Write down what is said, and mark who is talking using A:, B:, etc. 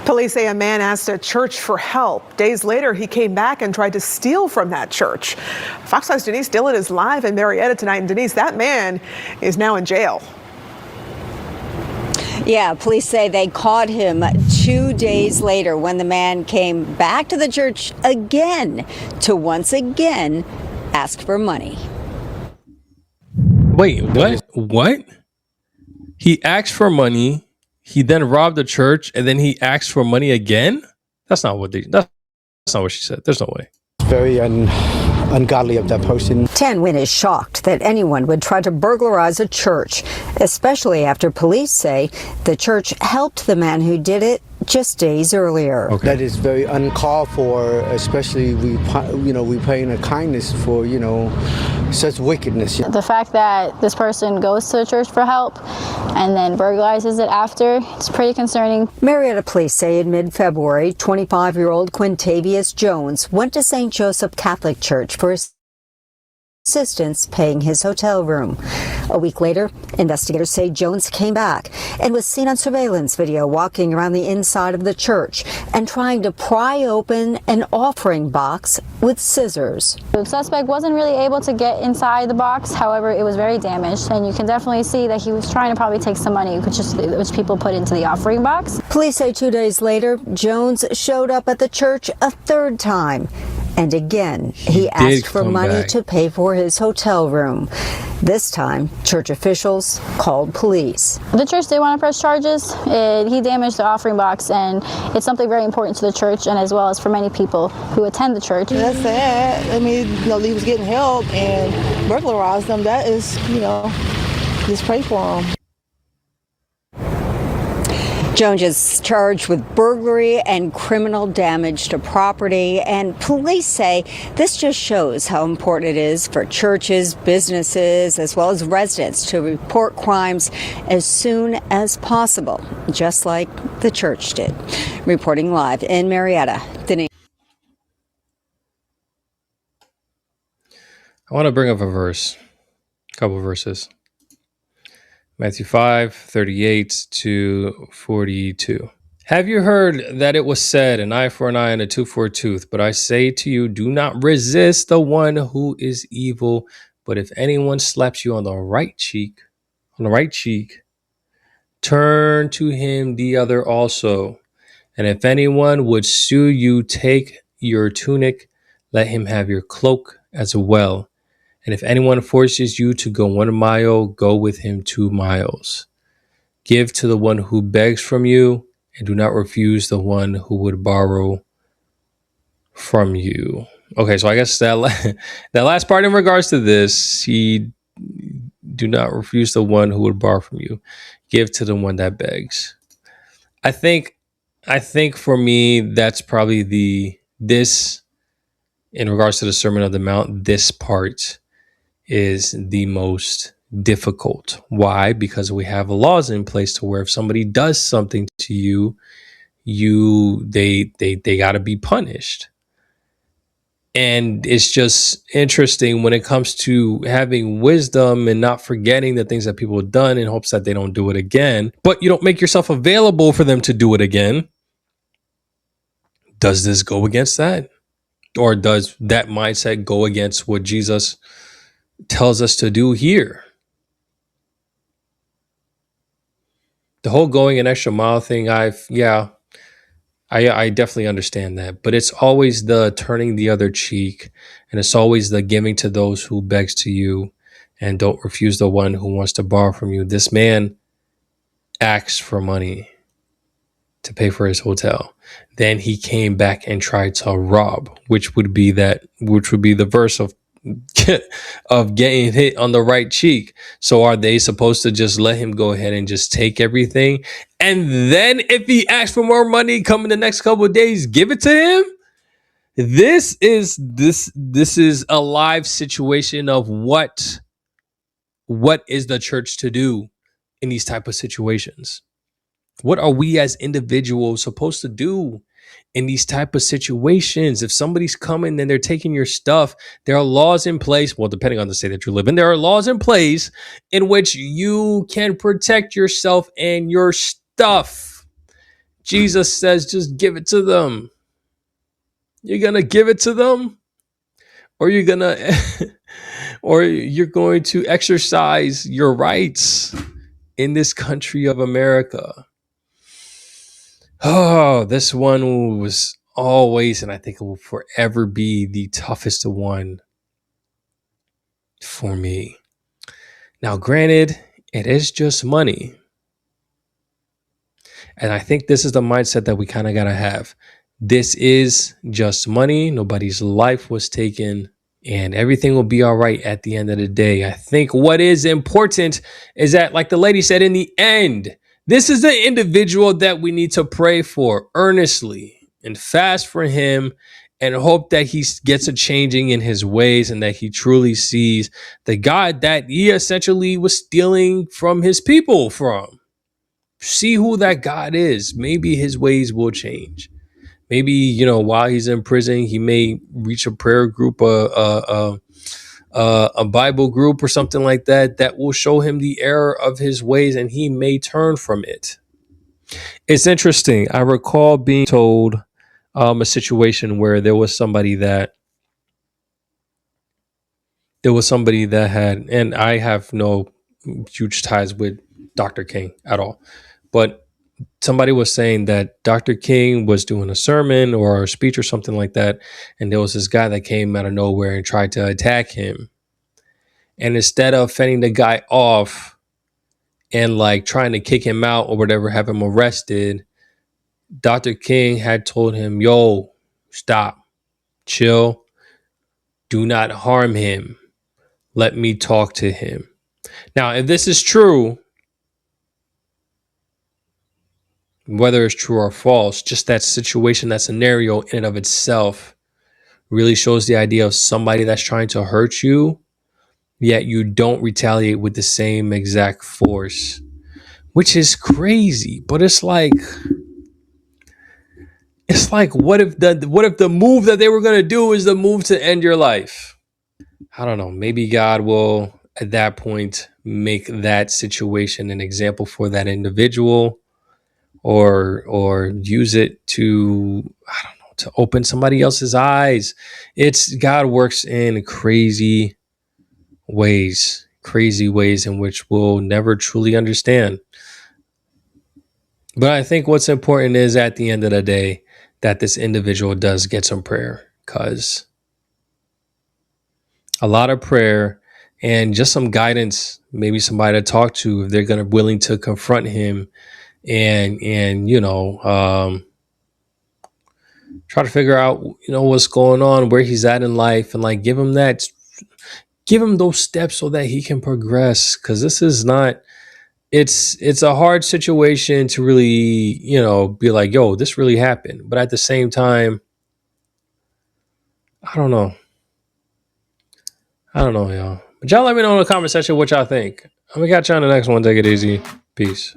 A: Police say a man asked a church for help. Days later, he came back and tried to steal from that church. Fox 5's Denise Dillon is live in Marietta tonight. And Denise, that man is now in jail.
B: Yeah, police say they caught him 2 days later when the man came back to the church again to once again ask for money.
C: Wait, what? What? He asked for money. He then robbed the church, and then he asked for money again? That's not what she said. There's no way.
D: Very ungodly of that person.
B: Tan Nguyen is shocked that anyone would try to burglarize a church, especially after police say the church helped the man who did it just days earlier.
D: Okay. That is very uncalled for, especially we paying a kindness for, such wickedness.
E: The fact that this person goes to the church for help and then burglarizes it after, it's pretty concerning.
B: Marietta police say in mid-February, 25-year-old Quintavious Jones went to St. Joseph Catholic Church for assistance paying his hotel room. A week later, investigators say Jones came back and was seen on surveillance video walking around the inside of the church and trying to pry open an offering box with scissors.
E: The suspect wasn't really able to get inside the box. However, it was very damaged, and you can definitely see that he was trying to probably take some money, which people put into the offering box.
B: Police say 2 days later, Jones showed up at the church a third time. And again, he asked for money to pay for his hotel room. This time, church officials called police.
E: The church did want to press charges. He damaged the offering box, and it's something very important to the church and as well as for many people who attend the church.
F: That's sad. I mean, he was getting help and burglarized them. That is, just pray for him.
B: Jones is charged with burglary and criminal damage to property, and police say this just shows how important it is for churches, businesses, as well as residents to report crimes as soon as possible, just like the church did. Reporting live in Marietta, Denise.
C: I want to bring up a couple verses. Matthew 5:38-42. Have you heard that it was said, an eye for an eye and a tooth for a tooth? But I say to you, do not resist the one who is evil. But if anyone slaps you on the right cheek, turn to him the other also. And if anyone would sue you, take your tunic, let him have your cloak as well. And if anyone forces you to go 1 mile, go with him 2 miles. Give to the one who begs from you, and do not refuse the one who would borrow from you. Okay, so I guess that last part in regards to this, do not refuse the one who would borrow from you. Give to the one that begs. I think for me, that's probably this in regards to the Sermon on the Mount, this part is the most difficult. Why? Because we have laws in place to where if somebody does something to you, they got to be punished. And it's just interesting when it comes to having wisdom and not forgetting the things that people have done in hopes that they don't do it again, but you don't make yourself available for them to do it again. Does this go against that? Or does that mindset go against what Jesus tells us to do here? The whole going an extra mile thing, I definitely understand that, but it's always the turning the other cheek, and it's always the giving to those who begs to you, and don't refuse the one who wants to borrow from you. This man asked for money to pay for his hotel. Then he came back and tried to rob, which would be the verse of getting hit on the right cheek. So are they supposed to just let him go ahead and just take everything? And then if he asks for more money come in the next couple of days, give it to him? This is a live situation of what is the church to do in these type of situations? What are we as individuals supposed to do in these type of situations? If somebody's coming and they're taking your stuff, there are laws in place. Well, depending on the state that you live in, there are laws in place in which you can protect yourself and your stuff. Jesus says, just give it to them. You're going to give it to them, or you're going to or you're going to exercise your rights in this country of America. Oh, this one was always, and I think it will forever be the toughest one for me. Now, granted, it is just money. And I think this is the mindset that we kind of got to have. This is just money. Nobody's life was taken, and everything will be all right at the end of the day. I think what is important is that, like the lady said, in the end, this is the individual that we need to pray for earnestly and fast for him, and hope that he gets a changing in his ways and that he truly sees the God that he essentially was stealing from his people from. See who that God is. Maybe his ways will change. Maybe, while he's in prison, he may reach a prayer group, a Bible group or something like that, that will show him the error of his ways, and he may turn from it. It's interesting. I recall being told a situation where there was somebody that had, and I have no huge ties with Dr. King at all, but somebody was saying that Dr. King was doing a sermon or a speech or something like that, and there was this guy that came out of nowhere and tried to attack him. And instead of fending the guy off and like trying to kick him out or whatever, have him arrested, Dr. King had told him, yo, stop, chill, do not harm him. Let me talk to him. Now, if this is true, whether it's true or false, just that situation, that scenario in and of itself really shows the idea of somebody that's trying to hurt you, yet you don't retaliate with the same exact force, which is crazy. But it's like what if the move that they were going to do is the move to end your life? I don't know. Maybe God will at that point make that situation an example for that individual, or use it to, I don't know, to open somebody else's eyes. It's God works in crazy ways in which we'll never truly understand. But I think what's important is, at the end of the day, that this individual does get some prayer, because a lot of prayer and just some guidance, maybe somebody to talk to if they're going to willing to confront him and try to figure out, what's going on, where he's at in life, and like give him those steps so that he can progress. Because this is not, it's a hard situation to really, be like, yo, this really happened. But at the same time, I don't know, y'all. But y'all let me know in the comment section what y'all think. I'm gonna catch you on the next one. Take it easy. Peace.